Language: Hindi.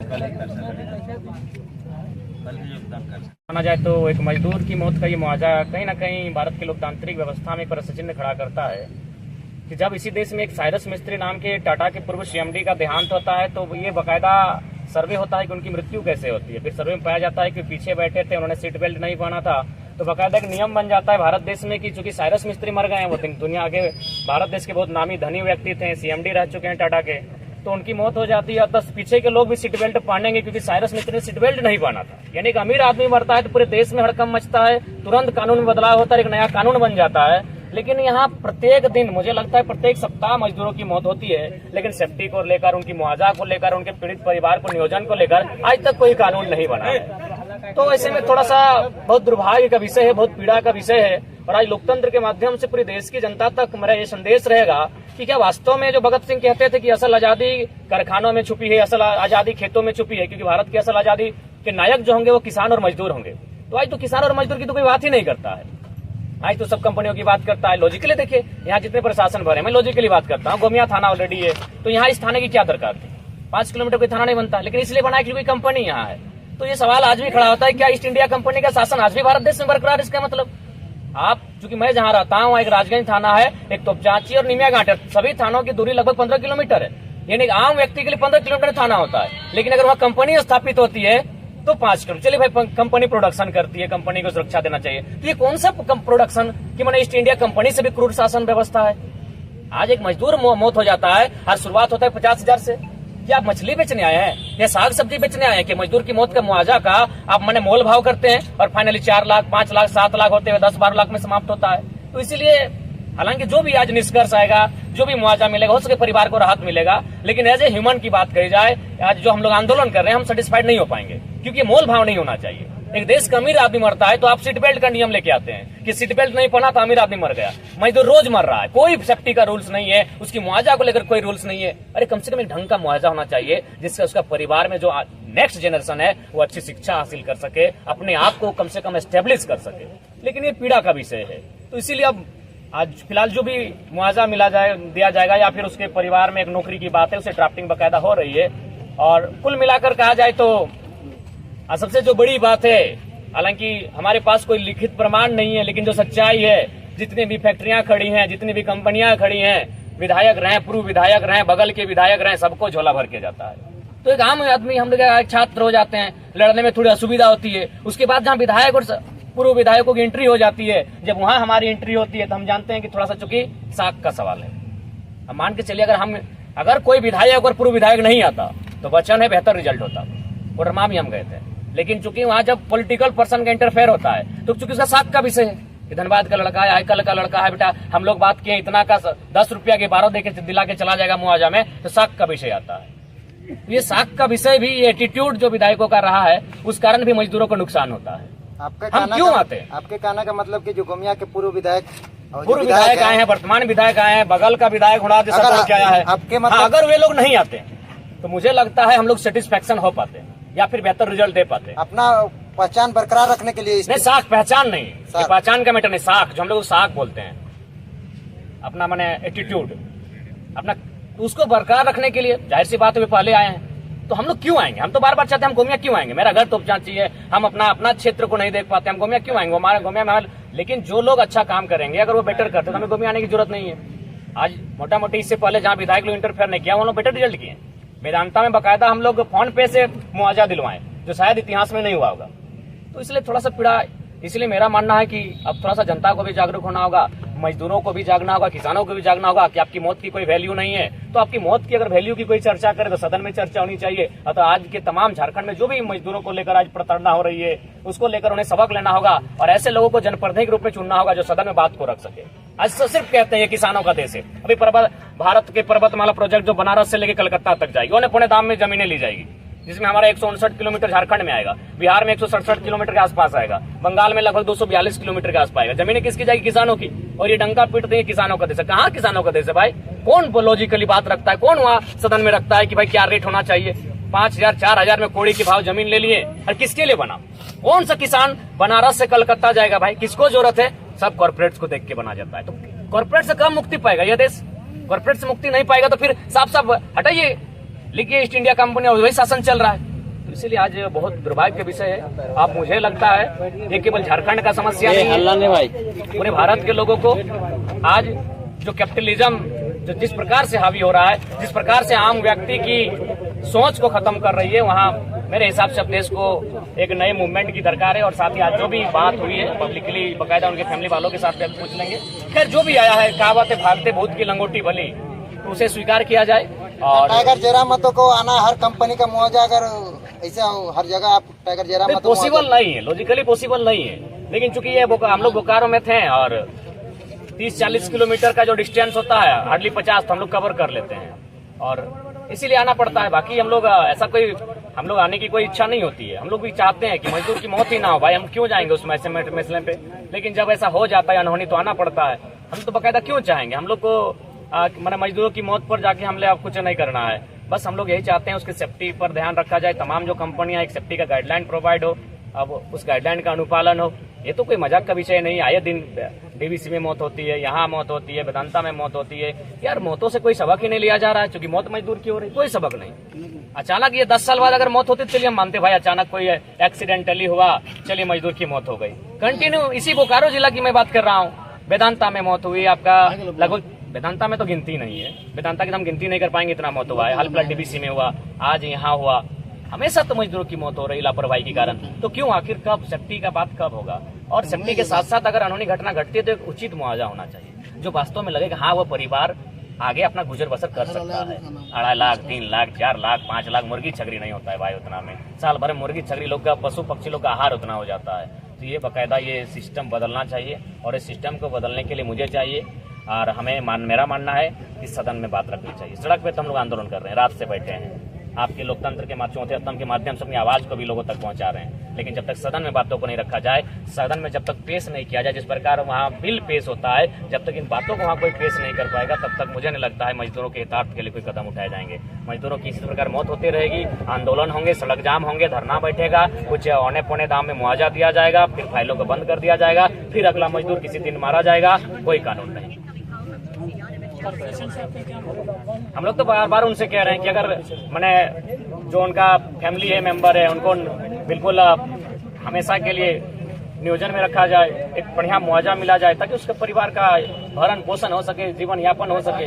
कल ही कर सकते, कल ही योगदान कर सकते। माना जाए तो एक मजदूर की मौत का ये मुआवजा कहीं ना कहीं भारत की लोकतांत्रिक व्यवस्था में एक प्रश्न चिन्ह खड़ा करता है कि जब इसी देश में एक साइरस मिस्त्री नाम के टाटा के पूर्व सीएमडी का देहांत होता है तो ये बाकायदा सर्वे होता है कि उनकी मृत्यु कैसे होती है। फिर सर्वे में पाया जाता है कि पीछे बैठे थे, उन्होंने सीट बेल्ट नहीं पहना था, तो बाकायदा एक नियम बन जाता है भारत देश में कि चूंकि साइरस मिस्त्री मर गए हैं, वो दुनिया के भारत देश के बहुत नामी धनी व्यक्ति थे, सीएमडी रह चुके हैं टाटा के, तो उनकी मौत हो जाती है। 10 पीछे के लोग भी सीट बेल्ट पहनेंगे क्योंकि साइरस मिस्त्री ने सीट बेल्ट नहीं पहना था। यानी एक अमीर आदमी मरता है तो पूरे देश में हड़कंप मचता है, तुरंत कानून में बदलाव होता है, एक नया कानून बन जाता है। लेकिन यहाँ प्रत्येक दिन, मुझे लगता है प्रत्येक सप्ताह मजदूरों की मौत होती है, लेकिन सेफ्टी को लेकर, उनकी मुआवजा को लेकर, उनके पीड़ित परिवार को नियोजन को लेकर आज तक कोई कानून नहीं बना है। तो ऐसे में थोड़ा सा बहुत दुर्भाग्य का विषय है, बहुत पीड़ा का विषय है। और आज लोकतंत्र के माध्यम से पूरी देश की जनता तक मेरा ये संदेश रहेगा कि क्या वास्तव में जो भगत सिंह कहते थे कि असल आजादी कारखानों में छुपी है, असल आजादी खेतों में छुपी है, क्योंकि भारत की असल आजादी के नायक जो होंगे वो किसान और मजदूर होंगे। तो आज तो किसान और मजदूर की तो कोई बात ही नहीं करता है, आज तो सब कंपनियों की बात करता है। लॉजिकली देखिए, यहाँ जितने प्रशासन भरे, मैं लॉजिकली बात करता हूँ, गोमिया थाना ऑलरेडी है, तो यहाँ इस थाने की क्या दरकार थी? 5 किलोमीटर कोई थाना नहीं बनता, लेकिन इसलिए बनाया क्योंकि कंपनी यहाँ है। तो ये सवाल आज भी खड़ा होता है, क्या ईस्ट इंडिया कंपनी का शासन आज भी भारत देश में बरकरार? इसका मतलब आप, चूंकि मैं जहाँ रहता हूँ एक राजगंज थाना है, एक तोपचांची और निमिया घाट है, सभी थानों की दूरी लगभग 15 किलोमीटर है। यानी आम व्यक्ति के लिए 15 किलोमीटर थाना होता है, लेकिन अगर वहाँ कंपनी स्थापित होती है तो 5 किलोमीटर। चलिए भाई, कंपनी प्रोडक्शन करती है, कंपनी को सुरक्षा देना चाहिए, तो ये कौन सा प्रोडक्शन कि मैंने ईस्ट इंडिया कंपनी से भी क्रूर शासन व्यवस्था है। आज एक मजदूर मौत हो जाता है, हर शुरुआत होता है 50,000 से। क्या आप मछली बेचने आए हैं या साग सब्जी बेचने आए हैं कि मजदूर की मौत का मुआवजा का आप मैंने मोल भाव करते हैं और फाइनली 4 लाख, 5 लाख, 7 लाख होते हुए 10-12 लाख में समाप्त होता है। तो इसीलिए हालांकि जो भी आज निष्कर्ष आएगा, जो भी मुआवजा मिलेगा, हो सके परिवार को राहत मिलेगा, लेकिन एज ए ह्यूमन की बात कही जाए, आज जो हम लोग आंदोलन कर रहे हैं हम सेटिस्फाइड नहीं हो पाएंगे, क्योंकि मोल भाव नहीं होना चाहिए। एक देश का अमीर आदमी मरता है तो आप सीट बेल्ट का नियम लेके आते हैं कि सीट बेल्ट नहीं पहना तो अमीर आदमी मर गया। मजदूर रोज मर रहा है, कोई सेफ्टी का रूल्स नहीं है, उसकी मुआवजा को लेकर कोई रूल्स नहीं है। अरे कम से कम एक ढंग का मुआवजा होना चाहिए जिससे उसका परिवार में जो नेक्स्ट जनरेशन है वो अच्छी शिक्षा हासिल कर सके, अपने आप को कम से कम एस्टेब्लिश कर सके। लेकिन ये पीड़ा का विषय है, तो इसीलिए अब आज फिलहाल जो भी मुआवजा दिया जाएगा या फिर उसके परिवार में एक नौकरी की बात है, उसे ड्राफ्टिंग बकायदा हो रही है। और कुल मिलाकर कहा जाए तो सबसे जो बड़ी बात है, हालांकि हमारे पास कोई लिखित प्रमाण नहीं है, लेकिन जो सच्चाई है, जितनी भी फैक्ट्रियां खड़ी हैं, जितनी भी कंपनियां खड़ी हैं, विधायक रहे, पूर्व विधायक रहे, बगल के विधायक रहे, सबको झोला भर के जाता है। तो एक आम आदमी, हम लोग छात्र हो जाते हैं, लड़ने में थोड़ी असुविधा होती है, उसके बाद जहाँ विधायक और पूर्व विधायकों की एंट्री हो जाती है, जब वहां हमारी एंट्री होती है तो हम जानते हैं कि थोड़ा सा चूंकि साख का सवाल है। हम मान के चलिए, अगर कोई विधायक और पूर्व विधायक नहीं आता तो वचन है बेहतर रिजल्ट होता, कोडरमा भी हम गए थे। लेकिन चूंकि वहां जब पॉलिटिकल पर्सन का इंटरफेयर होता है तो चूंकि उसका साख का विषय है, धनबाद का लड़का है, आईकल का लड़का है, बेटा हम लोग बात किए इतना का 10 रुपया के 12 देके दिला के चला जाएगा मुआवजा में, तो साख का विषय आता है। ये साख का विषय भी, एटीट्यूड जो विधायकों का रहा है, उस कारण भी मजदूरों को नुकसान होता है। हम क्यों आते हैं? आपके कहने का मतलब कि जो गोमिया के पूर्व विधायक आए हैं, वर्तमान विधायक आए हैं, बगल का विधायक आया है, आपके मतलब अगर वे लोग नहीं आते तो मुझे लगता है हम लोग सेटिस्फेक्शन हो पाते या फिर बेहतर रिजल्ट दे पाते। अपना पहचान बरकरार रखने के लिए नहीं, साख पहचान नहीं, पहचान का मैटर नहीं, साख जो हम लोग साख बोलते हैं, अपना माने एटीट्यूड अपना, उसको बरकरार रखने के लिए जाहिर सी बात है वे पहले आए हैं, तो हम लोग क्यों आएंगे? हम तो बार बार चाहते हैं हम गोमिया क्यों आएंगे? मेरा घर तोपचांची है, हम अपना क्षेत्र को नहीं देख पाते, हम गोमिया क्यों आएंगे? हमारे गोमिया में, लेकिन जो लोग अच्छा काम करेंगे, अगर वो बेटर करते तो हमें गोमिया आने की जरूरत नहीं है। आज मोटा मोटी इससे पहले जहाँ विधायक लोग इंटरफेयर नहीं किया, वो लोग बेटर रिजल्ट किए। वेदांता में बकायदा हम लोग फोन पे से मुआवजा दिलवाएं, जो शायद इतिहास में नहीं हुआ होगा। तो इसलिए थोड़ा सा पीड़ा, इसलिए मेरा मानना है कि अब थोड़ा सा जनता को भी जागरूक होना होगा, मजदूरों को भी जागना होगा, किसानों को भी जागना होगा कि आपकी मौत की कोई वैल्यू नहीं है। तो आपकी मौत की अगर वैल्यू की कोई चर्चा करे तो सदन में चर्चा होनी चाहिए। तो आज के तमाम झारखंड में जो भी मजदूरों को लेकर आज प्रताड़ना हो रही है, उसको लेकर उन्हें सबक लेना होगा और ऐसे लोगों को जनप्रतिनिधि के रूप में चुनना होगा जो सदन में बात को रख सके। आज तो सिर्फ कहते हैं ये किसानों का देश है। अभी भारत के पर्वतमाला प्रोजेक्ट जो बनारस से लेकर कलकत्ता तक जाएगी, उन्हें पुणे दाम में जमीनें ली जाएगी, जिसमें हमारा 159 किलोमीटर झारखंड में आएगा, बिहार में 167 किलोमीटर के आसपास आएगा, बंगाल में लगभग 242 किलोमीटर के आसपास आएगा। जमीनें किसकी जाएगी? किसानों की। और ये डंका पीटते हैं किसानों का देश है। कहाँ किसानों का देश है भाई? कौन लॉजिकली बात रखता है? कौन वहाँ सदन में रखता है कि भाई क्या रेट होना चाहिए? 5,000 4,000 में कोड़ी के भाव जमीन ले लिए, और किसके लिए बना? कौन सा किसान बनारस से कलकत्ता जाएगा भाई? किसको जरूरत है? सब कॉर्पोरेट्स को देख के बना जाता है। तो कॉर्पोरेट से कम मुक्ति पाएगा यह देश? कॉर्पोरेट से मुक्ति नहीं पाएगा तो फिर साफ साफ हटाइए, लिखिए ईस्ट इंडिया कंपनी और वही शासन चल रहा है। तो इसीलिए आज बहुत दुर्भाग्य का विषय है। अब मुझे लगता है ये केवल झारखंड का समस्या नहीं है, पूरे भारत के लोगों को आज जो कैपिटलिज्म जो जिस प्रकार से हावी हो रहा है, जिस प्रकार से आम व्यक्ति की सोच को खत्म कर रही है, वहाँ मेरे हिसाब से अब देश को एक नए मूवमेंट की दरकार है। और साथ ही आज जो भी बात हुई है पब्लिकली बकायदा उनके फैमिली वालों के साथ भी पूछ लेंगे। खैर जो भी आया है, कहावत है भागते भूत की लंगोटी भली, तो उसे स्वीकार किया जाए। और टाइगर जेरामतो को आना हर कंपनी का मुआवजा, अगर ऐसा हर जगह आप टाइगर जेरामतो पॉसिबल नहीं है, लॉजिकली पॉसिबल नहीं है। लेकिन चूंकि ये हम लोग बोकारो में थे और 30-40 किलोमीटर का जो डिस्टेंस होता है, हार्डली 50 तो हम लोग कवर कर लेते हैं और इसीलिए आना पड़ता है। बाकी हम लोग ऐसा कोई हम लोग आने की कोई इच्छा नहीं होती है। हम लोग भी चाहते हैं कि मजदूर की मौत ही ना हो, भाई हम क्यों जाएंगे उस मसले पे। लेकिन जब ऐसा हो जाता है अनहोनी तो आना पड़ता है। हम तो बकायदा क्यों चाहेंगे, हम लोग को मैंने मजदूरों की मौत पर जाके हमले अब कुछ नहीं करना है। बस हम लोग यही चाहते हैं उसकी सेफ्टी पर ध्यान रखा जाए, तमाम जो कंपनियां एक सेफ्टी का गाइडलाइन प्रोवाइड हो, अब उस गाइडलाइन का अनुपालन हो। ये तो कोई मजाक का विषय नहीं। आए दिन डीवीसी में मौत होती है, यहाँ मौत होती है, वेदांता में मौत होती है। यार मौतों से कोई सबक ही नहीं लिया जा रहा है, क्योंकि मौत मजदूर की हो रही, कोई सबक नहीं। अचानक ये 10 साल बाद अगर मौत होती तो चलिए हम मानते भाई अचानक कोई एक्सीडेंटली हुआ, चलिए मजदूर की मौत हो गई। कंटिन्यू इसी बोकारो जिला की मैं बात कर रहा हूँ, वेदांता में मौत हुई आपका लगभग, वेदांता में तो गिनती नहीं है, वेदांता की हम गिनती नहीं कर पाएंगे, इतना मौत हुआ है। हाल फिलहाल डीबीसी में हुआ, आज यहाँ हुआ, हमेशा तो मजदूरों की मौत हो रही लापरवाही के कारण। तो क्यों, आखिर कब सेफ्टी का बात कब होगा। और सेफ्टी के साथ साथ अगर अनहोनी घटना घटती है तो एक उचित मुआवजा होना चाहिए, जो वास्तव में लगेगा हाँ वो परिवार आगे अपना गुजर बसर कर सकता है। 2.5 लाख, 3 लाख, 4 लाख, 5 लाख मुर्गी छगरी नहीं होता है भाई उतना में। साल भर में मुर्गी छगरी लोग का, पशु पक्षी लोग का आहार उतना हो जाता है। तो ये बाकायदा ये सिस्टम बदलना चाहिए और इस सिस्टम को बदलने के लिए मुझे चाहिए और हमें मेरा मानना है कि सदन में बात रखनी चाहिए। सड़क पे तो हम लोग आंदोलन कर रहे हैं, रात से बैठे हैं, आपके लोकतंत्र के चौथे स्तंभ के माध्यम से अपनी आवाज को भी लोगों तक पहुंचा रहे हैं। लेकिन जब तक सदन में बातों को नहीं रखा जाए, सदन में जब तक पेश नहीं किया जाए, जिस प्रकार वहाँ बिल पेश होता है, जब तक इन बातों को वहाँ कोई पेश नहीं कर पाएगा, तब तक मुझे नहीं लगता है मजदूरों के हितार्थ के लिए कोई कदम उठाए जाएंगे। मजदूरों की इसी प्रकार मौत होती रहेगी, आंदोलन होंगे, सड़क जाम होंगे, धरना बैठेगा, कुछ औने पौने दाम में मुआवजा दिया जाएगा, फिर फाइलों को बंद कर दिया जाएगा, फिर अगला मजदूर किसी दिन मारा जाएगा, कोई कानून नहीं। हम लोग तो बार बार उनसे कह रहे हैं कि अगर मैंने जो उनका फैमिली है, मेंबर है, उनको बिल्कुल हमेशा के लिए नियोजन में रखा जाए, एक बढ़िया मुआवजा मिला जाए ताकि उसके परिवार का भरण पोषण हो सके, जीवन यापन हो सके।